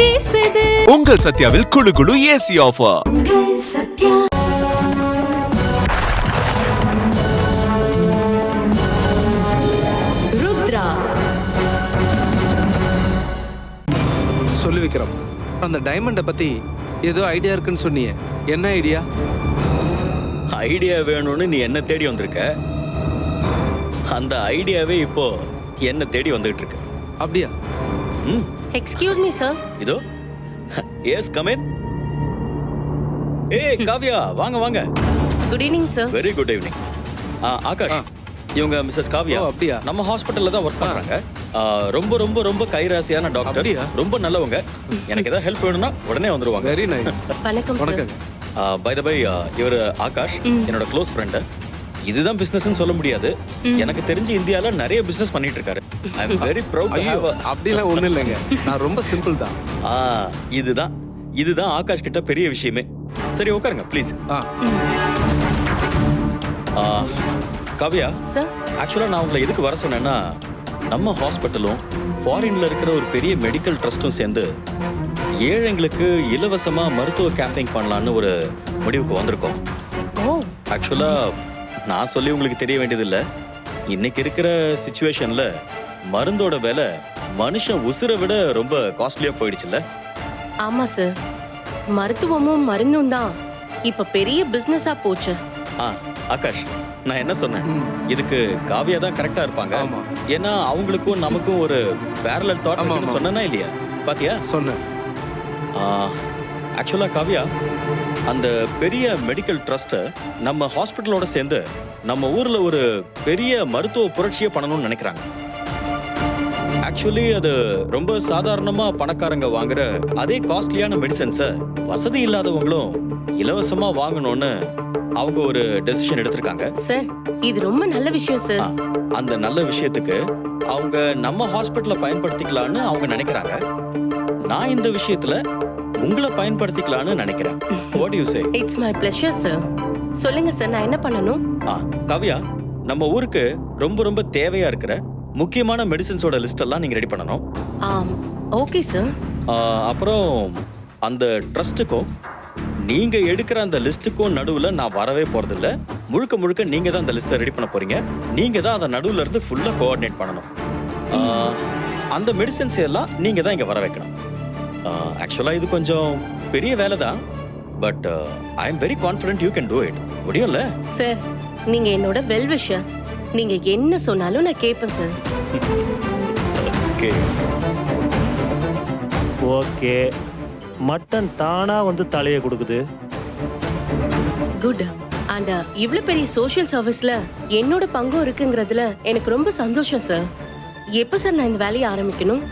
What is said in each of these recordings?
வீசுது. உங்கள் சத்யாவில் குளு குளு ஏசி ஆஃபர். சத்யா ருத்ரா. சொல்லு விக்ரம், அந்த டைமண்டை பத்தி ஏதோ ஐடியா இருக்குன்னு சொன்னியே, என்ன ஐடியா? ஐடியா வேணும்னு நீ என்ன தேடி வந்திருக்க. அந்த ஐடியாவே இப்போ என்ன தேடி வந்துட்டு இருக்கு. அப்படியா? Excuse me sir. இதோ எஸ் கம் இன். ஏய் காவ்யா, வாங்க வாங்க. Good evening sir. Very good evening. Akash, இவங்க மிஸ்ஸஸ் காவ்யா. அப்படியா? நம்ம ஹாஸ்பிட்டல்ல தான் ஒர்க் பண்றாங்க. ரொம்ப ரொம்ப ரொம்ப கைராசியான டாக்டர், ரொம்ப நல்லவங்க. எனக்கு ஏதாவது ஹெல்ப் வேணும்னா உடனே வந்துருவாங்க. Very nice. வணக்கம் சார். பை த பை, இவர் ஆகாஷ் என்னோட க்ளோஸ் ஃப்ரெண்டு. இதுதான் பிசினஸ்னு சொல்ல முடியாது, எனக்கு தெரிஞ்சு இந்தியால நிறைய பிசினஸ் பண்ணிட்டு இருக்காரு. I am very proud to have. அப்படிலாம் ஒண்ணும் இல்லைங்க, நான் ரொம்ப சிம்பிள் தான். இதுதான் ஆகாஷ் கிட்ட பெரிய விஷயமே. சரி உட்காருங்க ப்ளீஸ். காவ்யா சார், ஆக்சுவலா நான் உங்களை எதுக்கு வர சொன்னேன்னா, நம்ம ஹாஸ்பிட்டலும் ஃபாரின்ல இருக்கிற ஒரு பெரிய மெடிக்கல் ட்ரஸ்டும் சேர்ந்து ஏழைங்களுக்கு இலவசமா மருத்துவ கேம்பிங் பண்ணலான்னு ஒரு முடிவுக்கு வந்திருக்கோம். ஆக்சுவலா நான் சொல்லி உங்களுக்கு தெரிய வேண்டியதில்லை, இன்னைக்கு இருக்கிற சிச்சுவேஷன்ல மருந்தோட விலை மனுஷன் உசுரை விட ரொம்ப காஸ்ட்லியா போயிடுச்சுல்ல. ஆமா சார், மருத்துவமும் மருந்தும் தான் இப்ப பெரிய பிசினஸா போச்சு. ஆகாஷ், நான் என்ன சொன்னேன், இதுக்கு காவியா தான் கரெக்டா இருப்பாங்க. ஏன்னா அவங்களுக்கும் நமக்கும் ஒரு பேரலல் தாட் சொன்னா இல்லையா? பாத்தியா? சொன்னேன். ஆக்சுவலா காவ்யா, அந்த பெரிய மெடிக்கல் ட்ரஸ்ட்டை நம்ம ஹாஸ்பிட்டலோட சேர்ந்து நம்ம ஊர்ல ஒரு பெரிய மருத்துவ புரட்சியை பண்ணணும்னு நினைக்கிறாங்க. ஆக்சுவலி அது ரொம்ப சாதாரணமா பணக்காரங்க வாங்குற அதே காஸ்ட்லியான மெடிசன்ஸை வசதி இல்லாதவங்களும் இலவசமா வாங்கணும்னு அவங்க ஒரு டெசிஷன் எடுத்திருக்காங்க. சார், இது ரொம்ப நல்ல விஷயம் சார். அந்த நல்ல விஷயத்துக்கு அவங்க நம்ம ஹாஸ்பிட்டலை பயன்படுத்திக்கலாம்னு அவங்க நினைக்கிறாங்க. நான் இந்த விஷயத்துல உங்களை பயன்படுத்திக்கலாம்னு நினைக்கிறேன். What do you say? It's my pleasure sir. சொல்லுங்க சார், நான் என்ன பண்ணணும்? காவ்யா, நம்ம ஊருக்கு ரொம்ப ரொம்ப தேவையா இருக்கிற முக்கியமான மெடிசின்ஸோட லிஸ்ட் எல்லாம் நீங்க ரெடி பண்ணணும். Okay sir. அப்புறம் அந்த ட்ரஸ்ட்டுக்கும் நீங்க எடுக்கிற அந்த லிஸ்ட்டுக்கும் நடுவுல நான் வரவே போறதில்ல. முழுக்க முழுக்க நீங்க தான் அந்த லிஸ்ட்டை ரெடி பண்ண போறீங்க. நீங்க தான் அந்த நடுவுல இருந்து ஃபுல்லா கோஆர்டினேட் பண்ணணும். அந்த மெடிசின்ஸ் எல்லாம் நீங்க தான் இங்க வர வைக்கணும். ஆக்சுவலா இது கொஞ்சம் பெரிய வேலை தான், but I am very confident you can do it. முடியும்ல சார்? நீங்க என்னோட வெல் விஷர், நீங்க என்ன சொன்னாலும் நான் கேட்பேன் சார். Okay okay. மட்டன் தானா வந்து தலையை கொடுக்குது. குட். அண்ட் இவ்வளவு பெரிய சோஷியல் சர்வீஸ்ல என்னோட பங்கும் இருக்குங்கிறதுல எனக்கு ரொம்ப சந்தோஷம் சார். எப்ப சார் நான் இந்த வேலையை ஆரம்பிக்கணும்?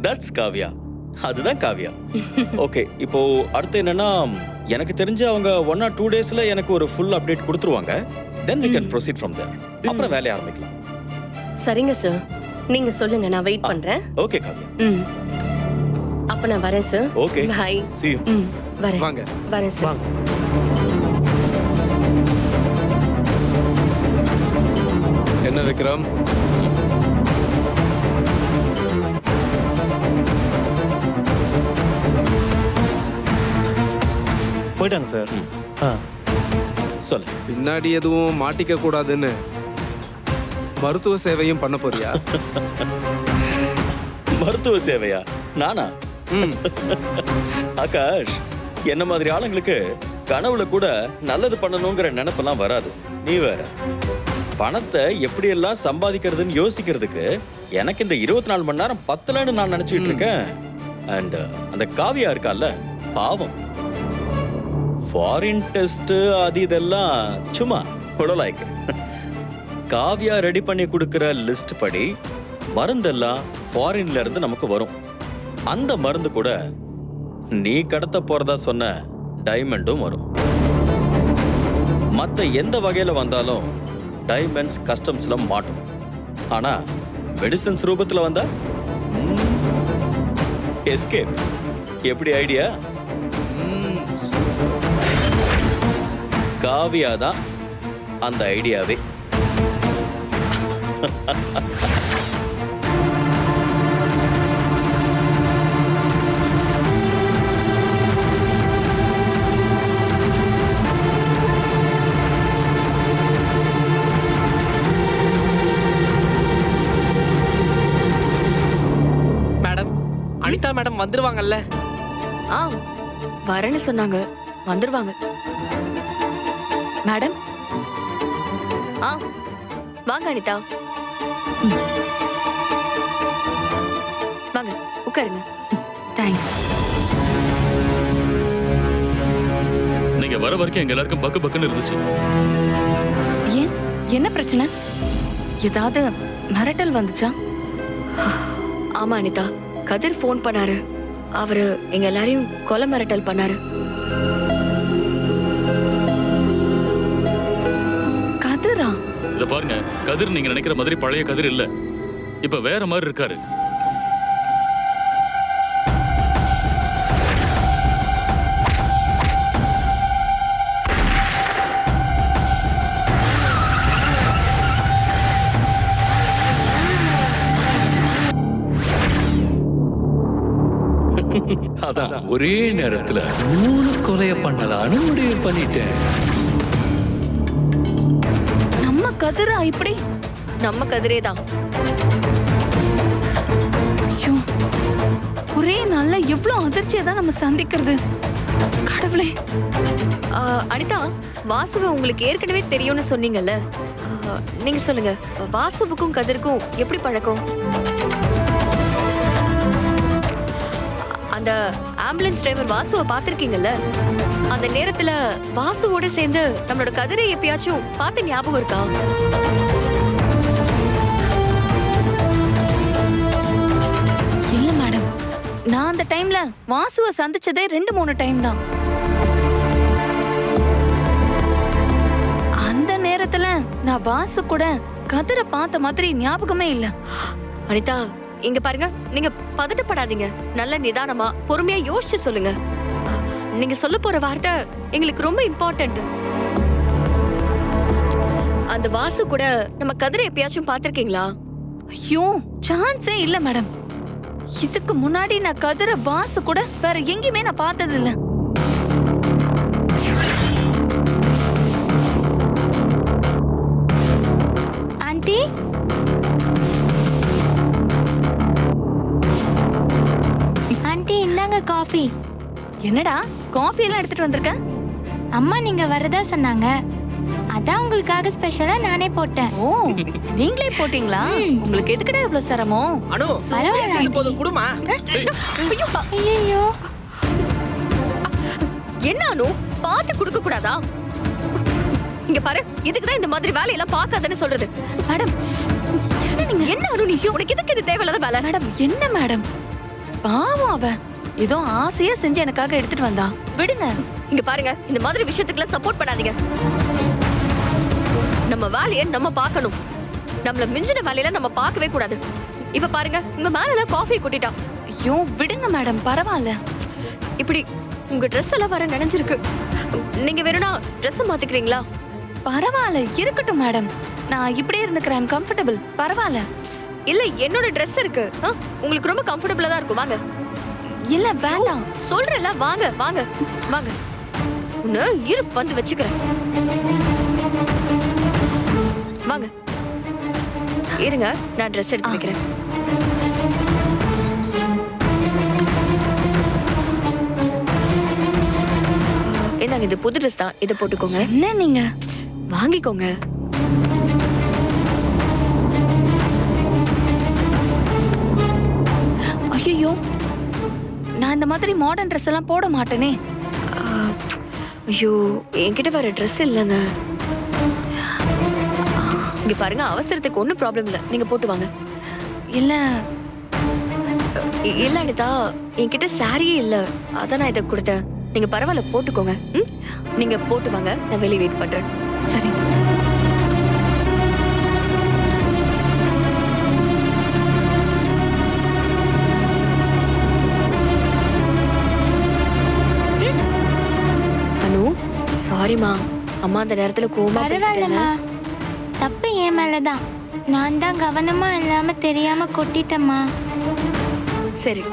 தட்ஸ் காவ்யா, அதுதான் காவ்யா. ஓகே, இப்போ அடுத்து என்னன்னா, எனக்கு தெரிஞ்ச அவங்க 1 or 2 daysல எனக்கு ஒரு ஃபுல் அப்டேட் கொடுத்துருவாங்க. தென் we can proceed from there. அப்புறம் வேலைய ஆரம்பிக்கலாம். சரிங்க சார், நீங்க சொல்லுங்க, நான் வெயிட் பண்றேன். ஓகே காவ்யா. அப்ப நான் வரேன் sir. Okay, bye. see you. வரேன். வாங்க. வரேன் சார். என்ன விக்ரம், போயிட்டாங்க சார். சொல்லு. பின்னாடி எதுவும் மாட்டிக்க கூடாதுன்னு மருத்துவ சேவையும் பண்ண போறியா? மருத்துவ சேவையா? நானா? ஆகாஷ், என்ன மாதிரி ஆளுங்களுக்கு கனவுல கூட நல்லது பண்ணணுங்கிற நினைப்பெல்லாம் வராது. நீ வேற பணத்தை எப்படியெல்லாம் சம்பாதிக்கிறதுன்னு யோசிக்கிறதுக்கு எனக்கு இந்த 24 மணி நேரம் பத்தலன்னு நான் நினைச்சிட்டு இருக்கேன். அண்ட் அந்த காவியா இருக்கால, பாவம், ஃபாரின் டெஸ்ட் அது இதெல்லாம் சும்மா குழலாய்க்கு. காவ்யா ரெடி பண்ணி கொடுக்கிற லிஸ்ட் படி மருந்தெல்லாம் ஃபாரின்ல இருந்து நமக்கு வரும். அந்த மருந்து கூட நீ கடத்த போறதா சொன்ன டைமண்டும் வரும். மத்த எந்த வகையில வந்தாலும் டைமண்ட்ஸ் கஸ்டம்ஸ்ல மாட்டும். ஆனா மெடிசன்ஸ் ரூபத்துல வந்தா எஸ்கேப். எப்படி ஐடியா? காவியா தான் அந்த ஐடியாவே. அனிதா மேடம் வந்துருவாங்கல்ல? ஆ வரேன்னு சொன்னாங்க, வந்துருவாங்க. மேடம் ஆ வாங்க அனிதா. வாங்க உட்காருங்க. தேங்க்ஸ். நீங்க வர வரைக்கும் எங்க எல்லாருக்கும் பக்கு பக்குன்னு இருந்துச்சு. ஏன் என்ன பிரச்சனை? ஏதாவது மிரட்டல் வந்துச்சா? ஆமா அனிதா, கதிர் ஃபோன் பண்ணாரு. அவரு எங்க எல்லாரையும் கொலை மிரட்டல் பண்ணாரு. கதிரா? இத பாருங்க, கதிர் நீங்க நினைக்கிற மாதிரி பழைய கதிர் இல்ல. இப்ப வேற மாதிரி இருக்காரு. அதான் ஒரே நேரத்துல 3 கொலைய பண்ணலான்னு முடிவு பண்ணிட்டேன். நம்ம கதிரா இப்படி? நம்ம கதிரே தான். ஐயோ, ஒரே நாள்ல எவ்வளவு அதிர்ச்சியை தான் நம்ம சந்திக்கிறது. கடவுளே. அனிதா, வாசுவை உங்களுக்கு ஏற்கனவே தெரியும்னு சொன்னீங்கல்ல, நீங்க சொல்லுங்க, வாசுவுக்கும் கதிருக்கும் எப்படி பழக்கம்? அந்த ஆம்புலன்ஸ் டிரைவர் வாசுவை பார்த்திருக்கீங்கல்ல, அந்த நேரத்துல வாசுவோட சேர்ந்து நம்மளோட கதிரை எப்பயாச்சும் பார்த்த ஞாபகம் இருக்கா? இல்ல மேடம், நான் அந்த டைம்ல வாசுவை சந்திச்சதே 2-3 டைம் தான். அந்த நேரத்துல நான் வாசு கூட கதிரை பார்த்த மாதிரி ஞாபகமே இல்ல. அனிதா, இங்க பாருங்க, நீங்க பதட்டப்படாதீங்க. நல்ல நிதானமா பொறுமையா யோசிச்சு சொல்லுங்க. நீங்க சொல்ல போற வார்த்தை எங்களுக்கு ரொம்ப இம்பார்ட்டன்ட். அந்த வாசு கூட நம்ம கதிரை எப்பயாச்சும் பார்த்திருக்கீங்களா? ஐயோ, சான்ஸே இல்ல மேடம். இதுக்கு முன்னாடி நான் கதிரை வாசு கூட வேற எங்கேயுமே நான் பார்த்தது இல்ல. ஆண்டி, ஆண்டி இந்தாங்க காஃபி. என்னடா காஃபி எல்லாம் எடுத்துட்டு வந்திருக்க? அம்மா நீங்க வரதா சொன்னாங்க, அதான் உங்களுக்காக ஸ்பெஷலா நானே போட்டேன். ஓ, நீங்களே போட்டீங்களா? உங்களுக்கு எதுக்குடா இவ்வளவு சிரமம்? அனு, பேசியது போதும், குடுமா. ஐயோ, என்ன அனு, பார்த்து கொடுக்க கூடாதா? இங்க பாரு, இதுக்குதான் இந்த மாதிரி வேலையெல்லாம் பார்க்காதன்னு சொல்றது. மேடம், என்ன அனு, நீ உனக்கு எதுக்கு இது தேவையில்லாத வேலை? மேடம் என்ன மேடம், பாவம் அவ ஏதோ ஆசையா செஞ்சு எனக்காக எடுத்துட்டு வந்தா, விடுங்க. இங்க பாருங்க, இந்த மாதிரி விஷயத்துக்குலாம் சப்போர்ட் பண்ணாதீங்க. நம்ம வேலையை நம்ம பார்க்கணும். நம்மள மிஞ்சின வேலையில நம்ம பார்க்கவே கூடாது. இப்ப பாருங்க, உங்க மேல காஃபி கொட்டிட்டா. ஐயோ விடுங்க மேடம், பரவாயில்ல. இப்படி உங்க ட்ரெஸ் எல்லாம் வர நினைஞ்சிருக்கு. நீங்க வேணும்னா ட்ரெஸ் மாத்திக்கிறீங்களா? பரவாயில்ல, இருக்கட்டும் மேடம். நான் இப்படியே இருந்துக்கிறேன், கம்ஃபர்டபிள். பரவாயில்ல. இல்ல, என்னோட ட்ரெஸ் இருக்கு, உங்களுக்கு ரொம்ப கம்ஃபர்டபிளா தான் இருக்கும். வாங்க. இல்ல வேண்டாம், சொல்றேன்ல, வாங்க வாங்க வாங்க. உன்னை இரு வந்து வச்சுக்கிறேன். வாங்க இருங்க, நான் ட்ரெஸ் எடுத்து வைக்கிறேன். என்னங்க, இது புது ட்ரெஸ் தான், இதை போட்டுக்கோங்க. என்ன நீங்க வாங்கிக்கோங்க. ஐயோ, நான் இந்த மாதிரி மாடர்ன் ட்ரெஸ் எல்லாம் போட மாட்டேனே. ஐயோ, என்கிட்ட வேற ட்ரெஸ் இல்லைங்க. இங்க பாருங்க, அவசரத்துக்கு ஒன்றும் ப்ராப்ளம் இல்லை, நீங்க போட்டு வாங்க. இல்ல இல்ல அனிதா, என்கிட்ட சாரியே இல்ல, அதான் நான் இதை கொடுத்தேன். நீங்க பரவாயில்ல, போட்டுக்கோங்க. நீங்க போட்டு வாங்க, நான் வெளியே வெயிட் பண்றேன். சரி. அனு, சாரிமா, அம்மா அந்த நேரத்துல கோவமா பேசிட்டேன். தப்பு என் மேலதான். நான் தான் கவனமா இல்லாம தெரியாம கொட்டிட்டேம்மா. சரி.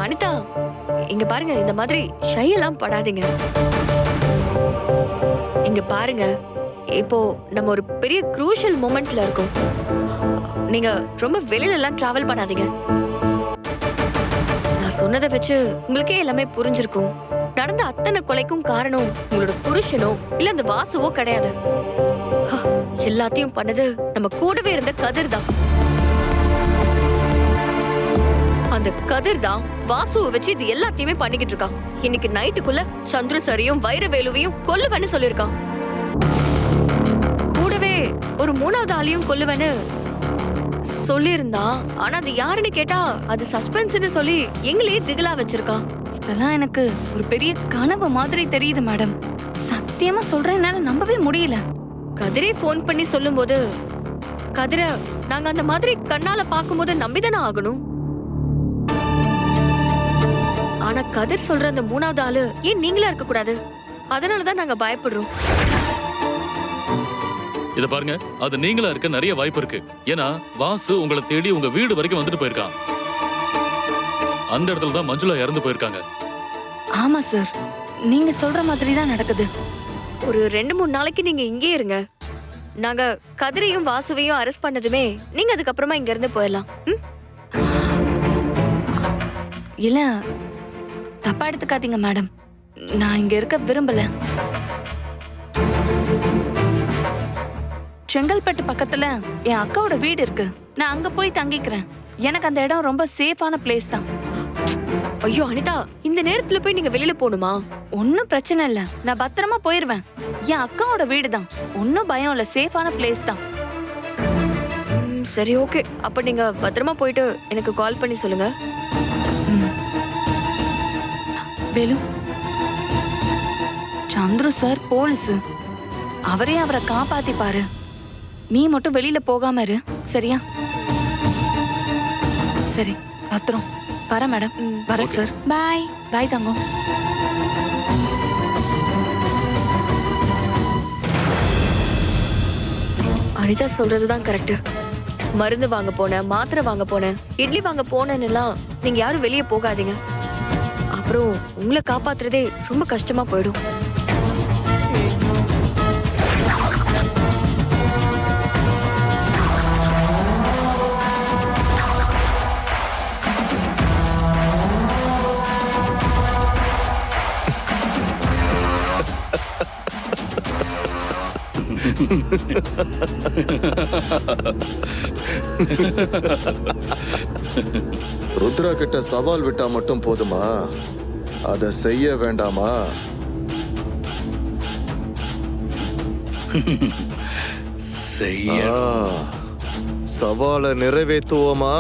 அனிதா, அனிதா, இங்க பாருங்க, இந்த மாதிரி ஷை எல்லாம் படாதீங்க. இங்க பாருங்க, இப்போ நம்ம ஒரு பெரிய க்ரூஷியல் மொமெண்ட்ல இருக்கோம். நீங்க ரொம்ப வெளியில எல்லாம் டிராவல் பண்ணாதீங்க. நான் சொன்னதை வச்சு உங்களுக்கே எல்லாமே புரிஞ்சிருக்கும். நடந்த அத்தனை கொலைக்கும் காரணம் உங்களோட புருஷனோ இல்ல அந்த வாசுவோ கிடையாது. எல்லாத்தையும் பண்ணது நம்ம கூடவே இருந்த கதிர் தான். அந்த கதிர் தான் வாசுவை வச்சு இது எல்லாத்தையுமே பண்ணிக்கிட்டு இருக்கான். இன்னைக்கு நைட்டுக்குள்ள சந்திர சரியும் வைரவேலுவையும் கொல்லுவேன்னு சொல்லியிருக்கான். கூடவே ஒரு 3வது ஆளையும் கொல்லுவேன்னு சொல்லியிருந்தான். ஆனா அது யாருன்னு கேட்டா அது சஸ்பென்ஸ்னு சொல்லி எங்களையே திகிலா வச்சிருக்கான். இதெல்லாம் எனக்கு ஒரு பெரிய கனவு மாதிரி தெரியுது மேடம். சத்தியமா சொல்றேன், என்னால நம்பவே முடியல. கதிரே போன் பண்ணி சொல்லும் போது கதிர நாங்க அந்த மாதிரி கண்ணால பாக்கும்போது நம்பிதானே ஆகணும். ஆனா கதிர் சொல்ற அந்த 3வது ஆளு ஏன் நீங்களா இருக்க கூடாது? அதனாலதான் நாங்க பயப்படுறோம். இத பாருங்க, அது நீங்களா இருக்க நிறைய வாய்ப்பு இருக்கு. ஏன்னா வாசு உங்களை தேடி உங்க வீடு வரைக்கும் வந்துட்டு போயிருக்கான். அந்த இடத்துல தான் மஞ்சுளா இறந்து போயிருக்காங்க. ஆமா சார், நீங்க சொல்ற மாதிரி தான் நடக்குது. ஒரு 2-3 நாளைக்கு நீங்க இங்கே இருங்க. நாங்க கதிரையும் வாசுவையும் அரெஸ்ட் பண்ணதுமே நீங்க அதுக்கப்புறமா இங்க இருந்து போயிடலாம். இல்ல, தப்பா எடுத்துக்காதீங்க மேடம். நான் இங்க இருக்க விரும்பல. செங்கல்பட்டு பக்கத்துல என் அக்காவோட வீடு இருக்கு. நான் அங்க போய் தங்கிக்கிறேன். எனக்கு அந்த இடம் ரொம்ப சேஃபான பிளேஸ் தான். ஐயோ அனிதா, இந்த நேரத்துல போய் நீங்க வெளியில போகணுமா? ஒன்னும் பிரச்சனை இல்ல, நான் பத்திரமா போயிருவேன். என் அக்காவோட வீடு தான், ஒன்னும் பயம் இல்ல, சேஃபான பிளேஸ் தான். சரி, ஓகே. அப்ப நீங்க பத்திரமா போயிட்டு எனக்கு கால் பண்ணி சொல்லுங்க. வேலு, சந்துரு சார் போலீஸ், அவரே அவரை காப்பாத்தி பாரு. நீ மட்டும் வெளியில போகாம இரு, சரியா? சரி, பத்திரம். வர மேடம். வர சார். பாய். பாய் தங்கம். அனிதா சொல்றதுதான் கரெக்ட். மருந்து வாங்க போன, மாத்திரை வாங்க போன, இட்லி வாங்க போனேன்னு எல்லாம் நீங்க யாரும் வெளியே போகாதீங்க. அப்புறம் உங்களை காப்பாத்துறதே ரொம்ப கஷ்டமா போயிடும். ருத்ரா கிட்ட சவால் விட்டா மட்டும் போதுமா? அதை செய்ய வேண்டாமா? சவாலை நிறைவேற்றுவோமா?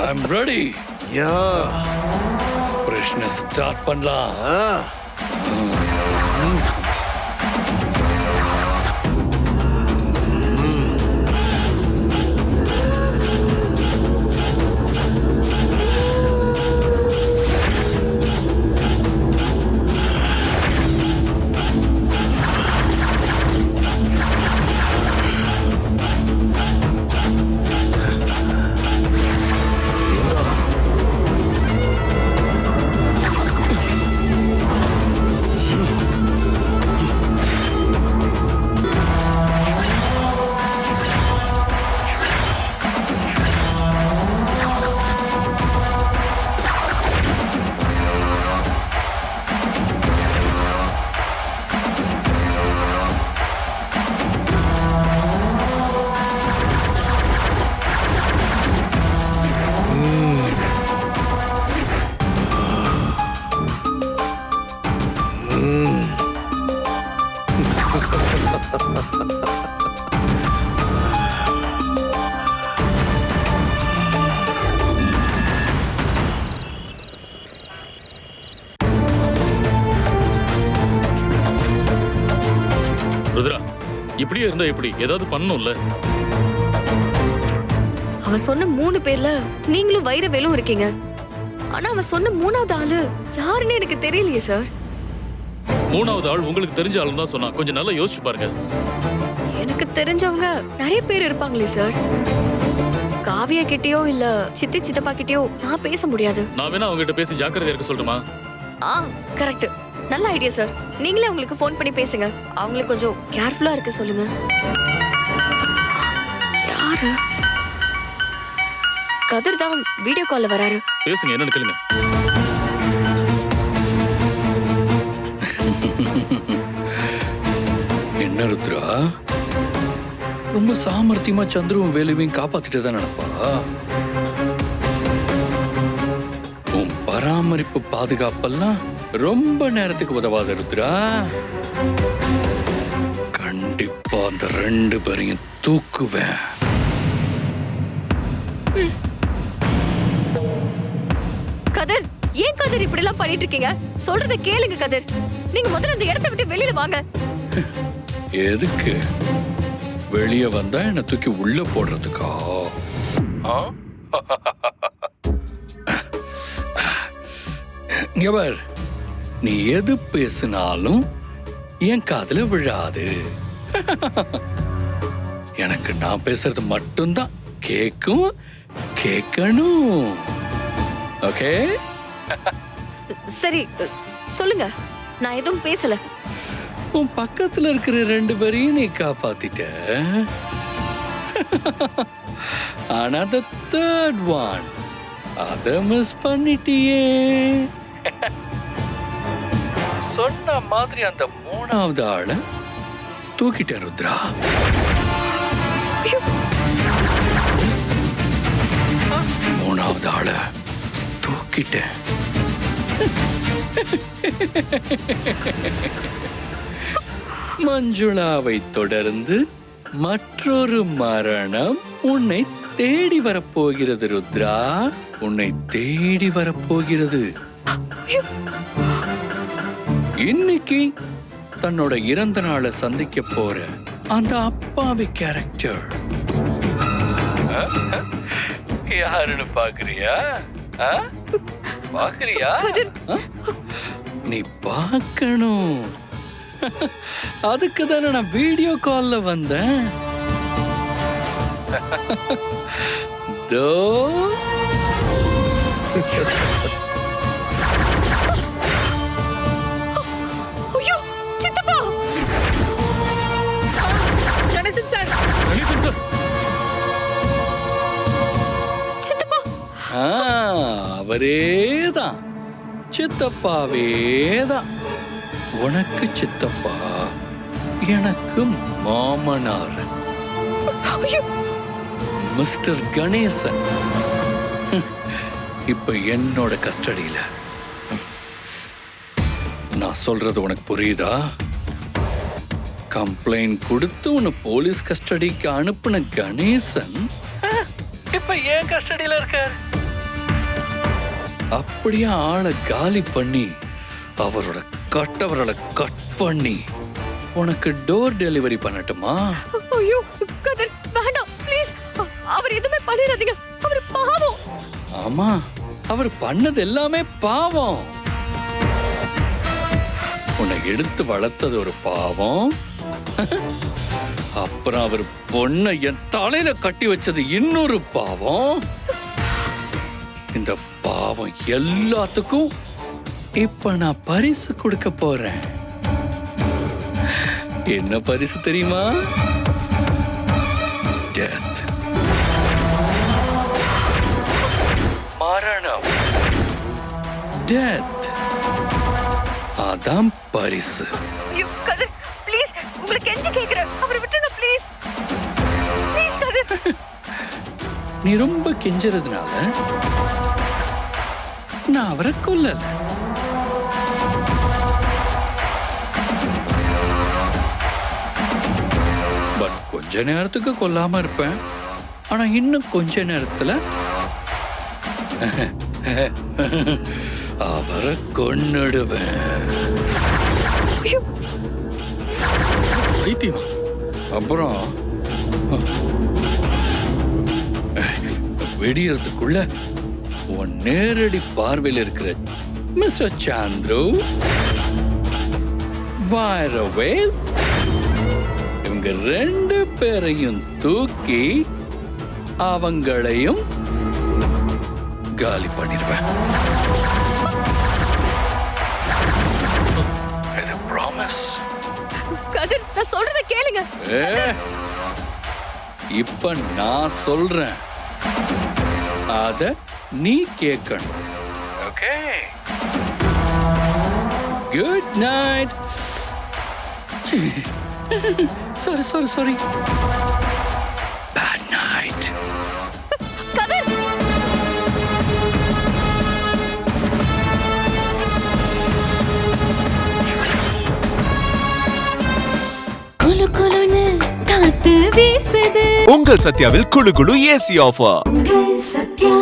I'm ready. யா பிரச்சனை ஸ்டார்ட் பண்ணலாம். ருத்ரா, இப்படியே இருந்தா எப்படி? ஏதாவது பண்ணணும்ல. அவன் சொன்ன 3 பேர்ல நீங்களும் வைரவேலும் இருக்கீங்க. ஆனா அவன் சொன்ன 3வது ஆளு யாருன்னு எனக்கு தெரியலையே சார். 3வது ஆள் உங்களுக்கு தெரிஞ்ச ஆளுன்னு தான் சொன்னா. கொஞ்சம் நல்லா யோசிச்சு பாருங்க. எனக்கு தெரிஞ்சவங்க நிறைய பேர் இருப்பாங்களே சார். காவியா கிட்டயோ இல்ல சித்தி சித்தப்பா கிட்டயோ நான் பேச முடியாது. நான் வேணா அவங்க கிட்ட பேசி ஜாக்கிரதையா இருக்க சொல்லட்டுமா? கரெக்ட். நல்ல ஐடியா சார். நீங்களே அவங்களுக்கு ஃபோன் பண்ணி பேசுங்க. அவங்களுக்கு கொஞ்சம் கேர்ஃபுல்லா இருக்க சொல்லுங்க. யாரு? கதிர் தான் வீடியோ கால்ல வராரு. பேசுங்க, என்னன்னு கேளுங்க. என்ன ருத்ரா, ரொம்ப சாமர்த்தியமா சந்துருவும் வேலுவையும் காப்பாத்திட்டு தான் நினைப்பா. உன் பராமரிப்பு பாதுகாப்பெல்லாம் ரொம்ப நேரத்துக்கு உதவாத ருத்ரா. கண்டிப்பா அந்த 2 பேரையும் தூக்குவேன். கதிர், ஏன் கதிர் இப்படி எல்லாம் பண்ணிட்டு இருக்கீங்க? சொல்றத கேளுங்க கதிர். நீங்க முதல்ல அந்த இடத்தை விட்டு வெளியில வாங்க. எதுக்கு? வெளியே வந்தா என்ன தூக்கி உள்ள போடுறதுக்கா? இங்க பார், நீ எது பேசினாலும் என் காதுல விழாது. எனக்கு நான் பேசுறது மட்டும்தான் கேட்கும், கேட்கணும். ஓகே? சரி, சொல்லுங்க. நான் எதுவும் பேசல. உன் பக்கத்துல இருக்கிற 2 பேரையும் நீ காப்பாத்திட்ட. ஆனா the third one அத மிஸ் பண்ணிட்டியே. சொன்ன மாதிரி அந்த 3வது ஆளை தூக்கிட்ட ருத்ரா. 3வது ஆளை தூக்கிட்டேன். மஞ்சுளாவை தொடர்ந்து மற்றொரு மரணம் உன்னை தேடி வரப்போகிறது ருத்ரா. உன்னை தேடி வரப்போகிறது. இன்னைக்கு தன்னோட இறந்த நாளை சந்திக்க போற அந்த அப்பாவி கேரக்டர் யாருன்னு பாக்குறியா? பாக்குறியா? நீ பார்க்கணும். அதுக்கு தானே நான் வீடியோ கால்ல வந்தேன். தோ ஐயோ, சித்தப்பா! கணேசன் சார், சித்தப்பா! அவரேதான், சித்தப்பாவேதான். உனக்கு சித்தப்பா, எனக்கு மாமனார் மிஸ்டர் கணேசன் இப்ப என்னோட கஸ்டடியில. சொல்றது உனக்கு புரியுதா? கம்ப்ளைண்ட் கொடுத்து உன்னை போலீஸ் கஸ்டடிக்கு அனுப்புன கணேசன் இப்ப ஏன் கஸ்டடியில இருக்கார்? அப்படியே ஆளை காலி பண்ணி அவரோட கட்டவர்களை கட் பண்ணி உனக்கு டோர் டெலிவரி பண்ணட்டுமா? ஐயோ கதிர் வேண்டாம் ப்ளீஸ். அவர் எதுவுமே பண்ணிடாதீங்க. அவர் பாவம். ஆமா, அவர் பண்ணது எல்லாமே பாவம். உன்னை எடுத்து வளர்த்தது ஒரு பாவம். அப்புறம் அவர் பொண்ணை என் தலையில கட்டி வச்சது இன்னொரு பாவம். இந்த பாவம் எல்லாத்துக்கும் இப்ப நான் பரிசு கொடுக்க போறேன். என்ன பரிசு தெரியுமா? Death. மரணம். Death. அதான் பரிசு. கதிர் ப்ளீஸ், உங்களுக்கு என்ன கேக்குறேன்? அவரை விட்டுங்க ப்ளீஸ். ப்ளீஸ் கதிர். நீ ரொம்ப கெஞ்சறதுனால நான் அவரை கொல்லல. பட் கொஞ்ச நேரத்துக்கு கொல்லாம இருப்பேன். ஆனா இன்னும் கொஞ்ச நேரத்துல அவரை கொன்னுடுவேன். அப்புறம் வெடியறதுக்குள்ள உன் நேரடி பார்வையில் இருக்கிற மிஸ்டர் சாந்து, வைரவேல், இவங்க 2 பேரையும் தூக்கி அவங்களையும் காலி பண்ணிடுவேன். இது ப்ராமிஸ். கதிர் நான் சொல்றத கேளுங்க. இப்ப நான் சொல்றேன், அத நீ கேட்கணும். Okay, good night. Sorry bad night. Kathir குலு குலுன்னு காத்து வீசுது. உங்கள் சத்யாவில் குளு குளு ஏசி ஆஃபர். சத்யா